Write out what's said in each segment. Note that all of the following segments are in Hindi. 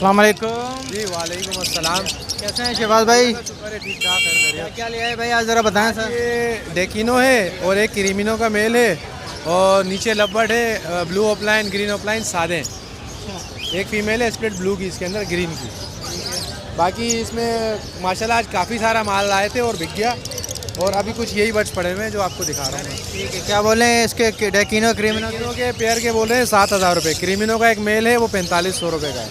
अस्सलाम वालेकुम। जी वालेकुम अस्सलाम। कैसे हैं शहबाज भाई? शुक्र है, ठीक ठाक है। क्या क्या लिया है भाई आज ज़रा बताएं सर। ये डेकिनो है और एक क्रीमिनो का मेल है और नीचे लबर्ड है, ब्लू ऑफलाइन ग्रीन ऑफलाइन सादे हैं। एक फीमेल है स्प्लिट ब्लू की, इसके अंदर ग्रीन की। बाकी इसमें माशाल्लाह आज काफ़ी सारा माल लाए थे और बिक गया, और अभी कुछ यही बर्ड्स पड़े हुए हैं जो आपको दिखा रहा हूँ। ठीक है, क्या बोले हैं इसके डेकिनो क्रीमिनो के? डेकिनो के पेयर के बोल रहे हैं 7,000 रुपये। क्रीमिनो का एक मेल है वो 4500 रुपये का है।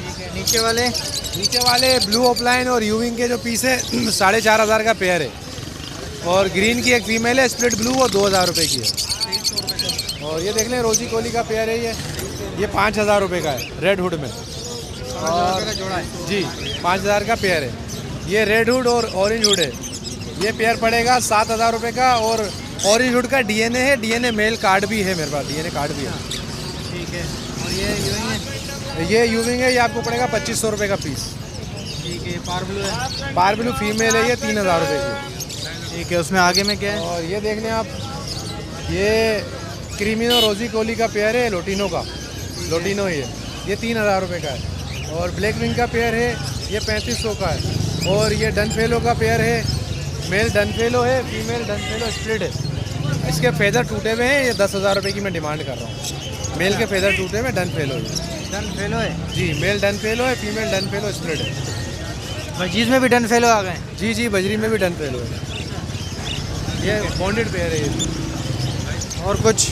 ठीक है, नीचे वाले ब्लू ऑफलाइन और यूविंग के जो पीस है 4,500 का पेयर है, और ग्रीन की एक फीमेल है स्प्लिट ब्लू, वो 2,000 रुपये की है। और ये देख लें रोजी कोली का पेयर है, ये 5,000 रुपये का है रेड हुड में। और जोड़ा है जी 5,000 का पेयर है। ये रेड हुड और ऑरेंज हुड है, ये पेयर पड़ेगा 7,000 रुपये का। और ऑरेंज हुड का डीएनए है, डीएनए मेल कार्ड भी है मेरे पास, डीएनए कार्ड भी है। ठीक है, और ये यूं है? ये यूविंग है, ये आपको पड़ेगा 2,500 रुपये का पीस। ठीक है, पार ब्लू है? पार ब्लू फीमेल है, ये 3,000 रुपये की। ठीक है, उसमें आगे में क्या है? और ये देख लें आप, ये क्रीमिनो रोजी कोली का पेयर है, लोटिनो का, लोटिनो ही है, ये 3,000 रुपये का है। और ब्लैक विंग का पेयर है, ये 3,500 का है। और ये डनफेलो का पेयर है, मेल डनफेलो है, फीमेल डनफेलो स्प्लिट है। इसके फेदर टूटे हुए हैं, ये 10,000 रुपये की मैं डिमांड कर रहा हूँ। मेल के फेदर टूटे हुए डनफेलो है। डन फेलो है? जी मेल डनफेलो है, फीमेल डनफेलो स्प्लिट है। बजीज में भी डन फेलो आ गए? जी जी बजरी में भी डनफेलो है, ये बॉन्डेड पेयर है ये। और कुछ?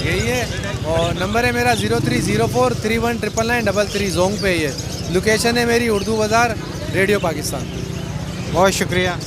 यही है। और नंबर है मेरा 0304319933 जोंग पे। ये लोकेशन है मेरी उर्दू बाज़ार, रेडियो पाकिस्तान। बहुत शुक्रिया।